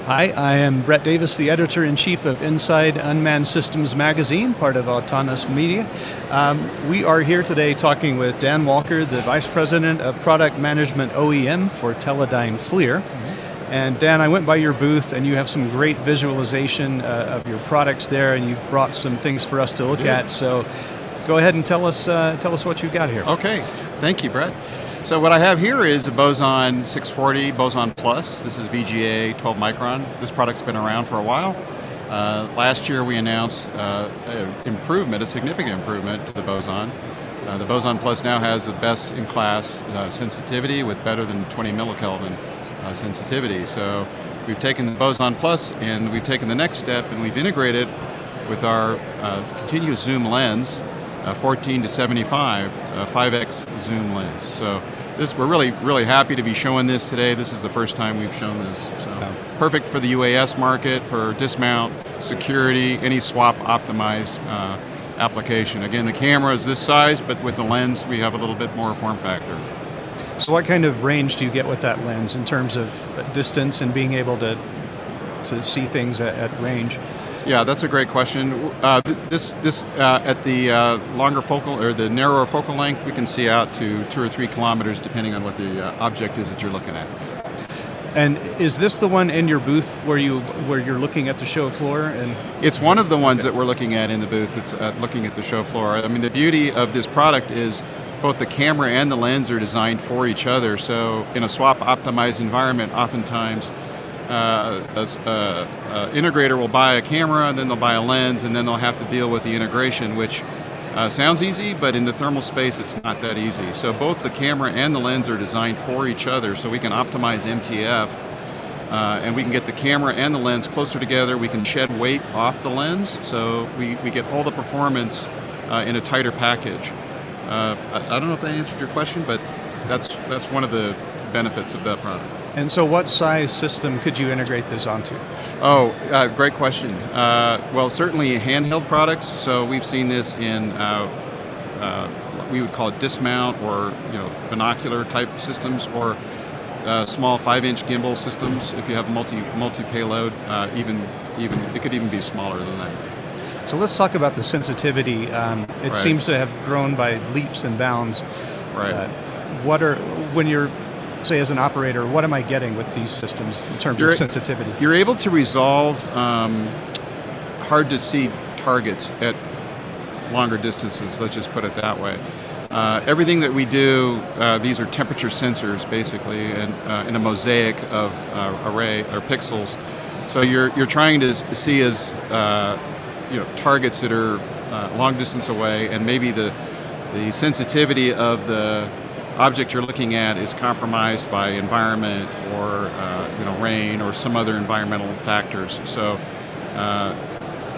Hi, I am Brett Davis, the editor-in-chief of Inside Unmanned Systems magazine, part of Autonomous Media. We are here today talking with Dan Walker, the Vice President of Product Management OEM for Teledyne FLIR. And Dan, I went by your booth and you have some great visualization of your products there, and you've brought some things for us to look at. So go ahead and tell us what you've got here. Okay, thank you, Brett. So what I have here is a Boson 640 Boson Plus. This is VGA 12 micron. This product's been around for a while. Last year we announced a significant improvement to the Boson. The Boson Plus now has the best in class sensitivity with better than 20 millikelvin sensitivity. So we've taken the Boson Plus and we've taken the next step and we've integrated with our continuous zoom lens, 14 to 75, 5x zoom lens. So we're really happy to be showing this today. This is the first time we've shown this. So perfect for the UAS market, for dismount, security, any swap optimized application. Again, the camera is this size, but with the lens we have a little bit more form factor. So what kind of range do you get with that lens in terms of distance and being able to see things at range? Yeah, that's a great question. This at the longer focal or the narrower focal length, we can see out to 2 or 3 kilometers, depending on what the object is that you're looking at. And is this the one in your booth where you're looking at the show floor? And it's one of the ones that we're looking at in the booth. That's looking at the show floor. I mean, the beauty of this product is both the camera and the lens are designed for each other. So in a swap optimized environment, oftentimes integrator will buy a camera and then they'll buy a lens and then they'll have to deal with the integration, which sounds easy, but in the thermal space it's not that easy. So both the camera and the lens are designed for each other, so we can optimize MTF and we can get the camera and the lens closer together. We can shed weight off the lens, so we get all the performance in a tighter package. I don't know if that answered your question, but that's one of the benefits of that product. And so what size system could you integrate this onto? Oh, great question. Well, certainly handheld products. So we've seen this in, we would call it dismount or binocular type systems, or small 5-inch gimbal systems. If you have multi-payload, even it could even be smaller than that. So let's talk about the sensitivity. It seems to have grown by leaps and bounds. Right. When you're, say, as an operator, what am I getting with these systems in terms of sensitivity? You're able to resolve hard to see targets at longer distances, let's just put it that way. Everything that we do, these are temperature sensors basically, and in a mosaic of array or pixels. So you're trying to see as targets that are long distance away, and maybe the sensitivity of the object you're looking at is compromised by environment or rain or some other environmental factors. So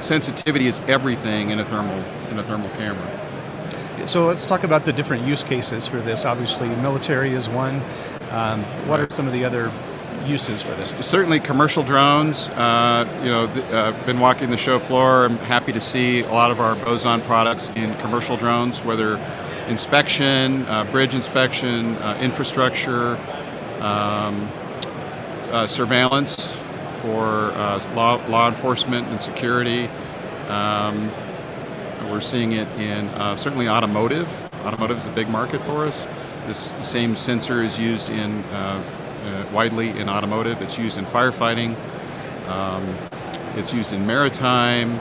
sensitivity is everything in a thermal camera. So let's talk about the different use cases for this. Obviously, military is one. What are some of the other uses for this? Certainly commercial drones. Been walking the show floor. I'm happy to see a lot of our Boson products in commercial drones, whether inspection, bridge inspection, infrastructure, surveillance for law enforcement and security. We're seeing it in certainly automotive. Automotive is a big market for us. This same sensor is used in widely in automotive. It's used in firefighting. It's used in maritime.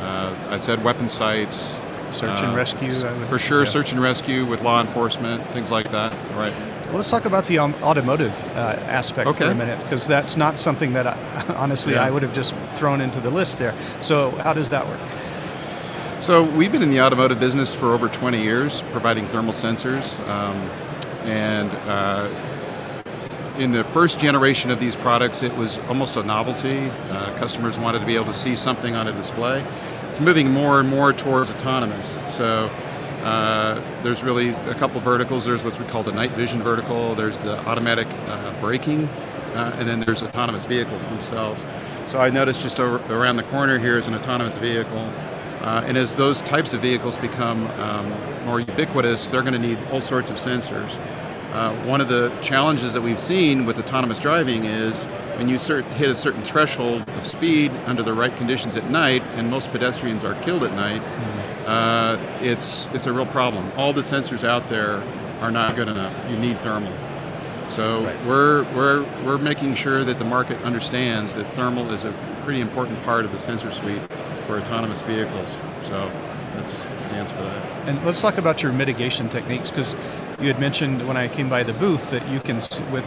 I said weapon sites. Search and rescue? For sure, search and rescue with law enforcement, things like that, right. Well, let's talk about the automotive aspect for a minute, because that's not something that, I would have just thrown into the list there. So how does that work? So we've been in the automotive business for over 20 years, providing thermal sensors. In the first generation of these products, it was almost a novelty. Customers wanted to be able to see something on a display. It's moving more and more towards autonomous. So there's really a couple verticals. There's what we call the night vision vertical. There's the automatic braking, and then there's autonomous vehicles themselves. So I noticed just around the corner here is an autonomous vehicle. And as those types of vehicles become more ubiquitous, they're going to need all sorts of sensors. One of the challenges that we've seen with autonomous driving is when you hit a certain threshold of speed under the right conditions at night, and most pedestrians are killed at night, it's a real problem. All the sensors out there are not good enough. You need thermal. So we're making sure that the market understands that thermal is a pretty important part of the sensor suite for autonomous vehicles. So that's the answer to that. And let's talk about your mitigation techniques, because you had mentioned when I came by the booth that you can, with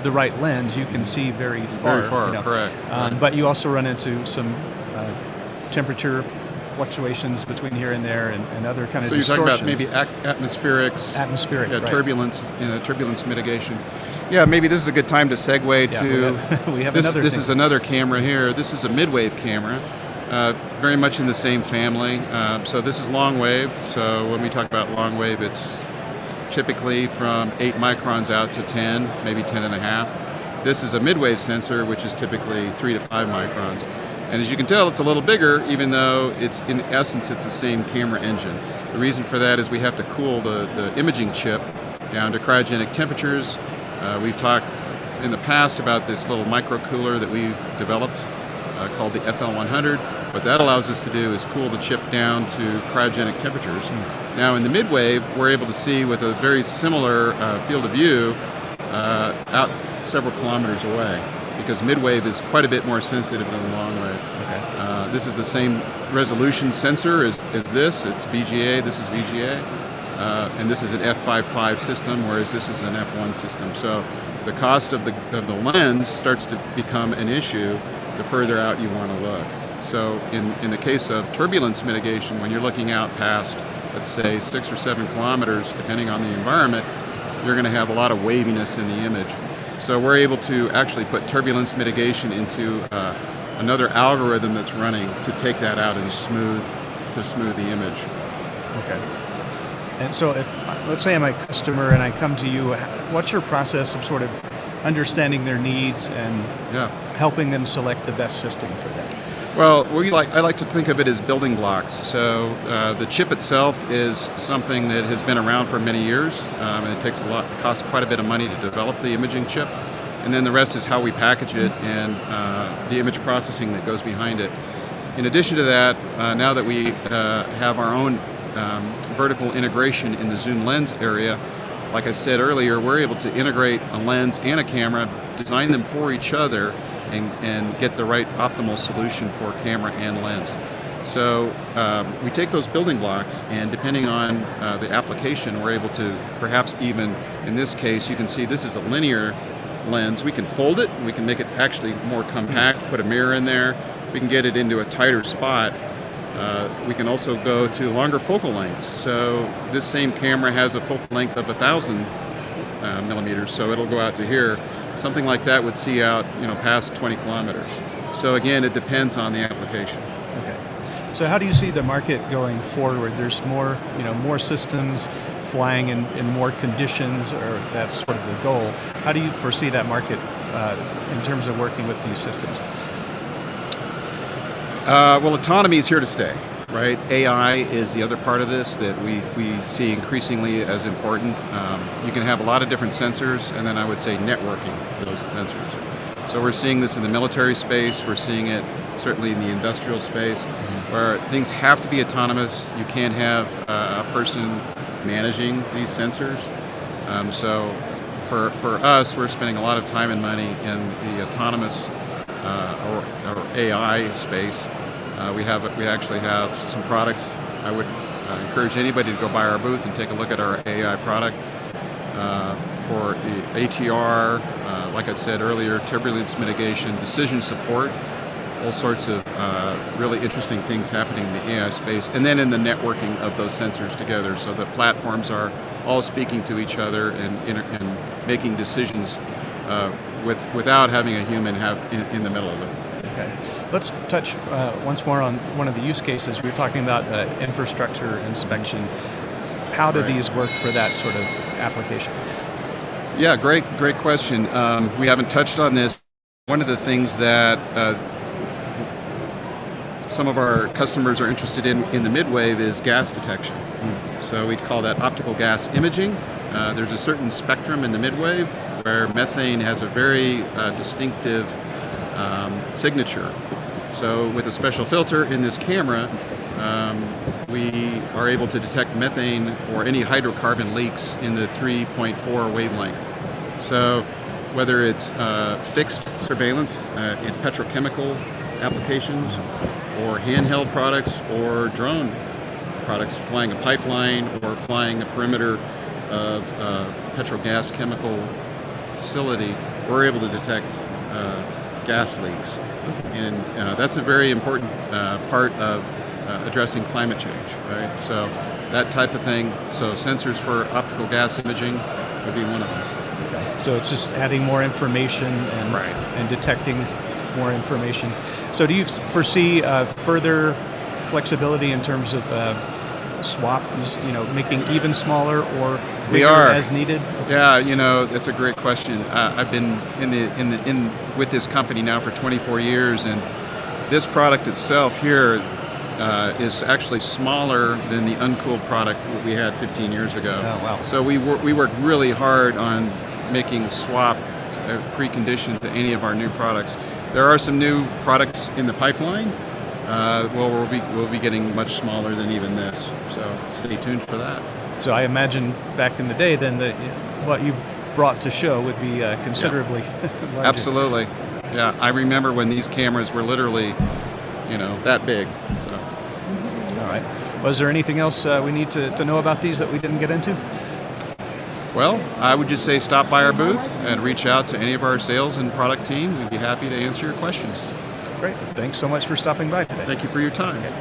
the right lens, you can see very far. Very far, correct. Right. But you also run into some temperature fluctuations between here and there, and other kind of distortions. So you're talking about maybe atmospherics. Atmospheric, yeah, right. Turbulence, turbulence mitigation. Yeah, maybe this is a good time to segue to. We have this. Another this thing. is another camera here. This is a mid-wave camera, very much in the same family. So this is long wave. So when we talk about long wave, it's typically from 8 microns out to 10, maybe 10 and a half. This is a mid-wave sensor, which is typically 3 to 5 microns. And as you can tell, it's a little bigger, even though it's in essence it's the same camera engine. The reason for that is we have to cool the imaging chip down to cryogenic temperatures. We've talked in the past about this little micro cooler that we've developed called the FL100. What that allows us to do is cool the chip down to cryogenic temperatures. Now in the midwave, we're able to see with a very similar field of view out several kilometers away, because midwave is quite a bit more sensitive than long wave. Okay. This is the same resolution sensor as this. It's VGA, this is VGA, and this is an F55 system, whereas this is an F1 system. So the cost of the lens starts to become an issue the further out you want to look. So in the case of turbulence mitigation, when you're looking out past, let's say, 6 or 7 kilometers, depending on the environment, you're going to have a lot of waviness in the image. So we're able to actually put turbulence mitigation into another algorithm that's running to take that out and smooth the image. Okay. And so if, let's say I'm a customer and I come to you, what's your process of sort of understanding their needs and helping them select the best system for them? Well, I like to think of it as building blocks. So the chip itself is something that has been around for many years, and it costs quite a bit of money to develop the imaging chip. And then the rest is how we package it and the image processing that goes behind it. In addition to that, now that we have our own vertical integration in the zoom lens area, like I said earlier, we're able to integrate a lens and a camera, design them for each other, and get the right optimal solution for camera and lens. So we take those building blocks, and depending on the application, we're able to perhaps even, in this case, you can see this is a linear lens. We can fold it, we can make it actually more compact, put a mirror in there, we can get it into a tighter spot. We can also go to longer focal lengths. So this same camera has a focal length of 1,000 millimeters, so it'll go out to here. Something like that would see out, past 20 kilometers. So again, it depends on the application. Okay. So how do you see the market going forward? There's more, more systems flying in more conditions, or that's sort of the goal. How do you foresee that market in terms of working with these systems? Well, autonomy is here to stay, right? AI is the other part of this that we see increasingly as important. You can have a lot of different sensors, and then I would say networking those sensors. So we're seeing this in the military space, we're seeing it certainly in the industrial space, where things have to be autonomous. You can't have a person managing these sensors. So for us, we're spending a lot of time and money in the autonomous or AI space. We actually have some products. I would encourage anybody to go by our booth and take a look at our AI product for the ATR, like I said earlier, turbulence mitigation, decision support, all sorts of really interesting things happening in the AI space, and then in the networking of those sensors together, so the platforms are all speaking to each other and making decisions without having a human in the middle of it. Okay. Let's touch once more on one of the use cases. We were talking about infrastructure inspection. How do these work for that sort of application? Yeah, great question. We haven't touched on this. One of the things that some of our customers are interested in the midwave is gas detection. So we'd call that optical gas imaging. there's a certain spectrum in the midwave where methane has a very distinctive signature. So with a special filter in this camera, we are able to detect methane or any hydrocarbon leaks in the 3.4 wavelength. So whether it's fixed surveillance in petrochemical applications or handheld products or drone products flying a pipeline or flying a perimeter of petrogas chemical facility, we're able to detect gas leaks. And that's a very important part of addressing climate change, right? So that type of thing, so sensors for optical gas imaging would be one of them. Okay. So it's just adding more information and, Right. and detecting more information. So do you foresee further flexibility in terms of swaps, making even smaller or We bigger are. as needed? Yeah, that's a great question. I've been in with this company now for 24 years, and this product itself here is actually smaller than the uncooled product that we had 15 years ago. Oh, wow. So we worked really hard on making swap a precondition to any of our new products. There are some new products in the pipeline. We'll be getting much smaller than even this. So stay tuned for that. So I imagine back in the day then that what you brought to show would be considerably larger. Absolutely. Yeah, I remember when these cameras were literally, that big. So. All right. Was there anything else we need to know about these that we didn't get into? Well, I would just say stop by our booth and reach out to any of our sales and product team. We'd be happy to answer your questions. Great. Thanks so much for stopping by today. Thank you for your time. Okay.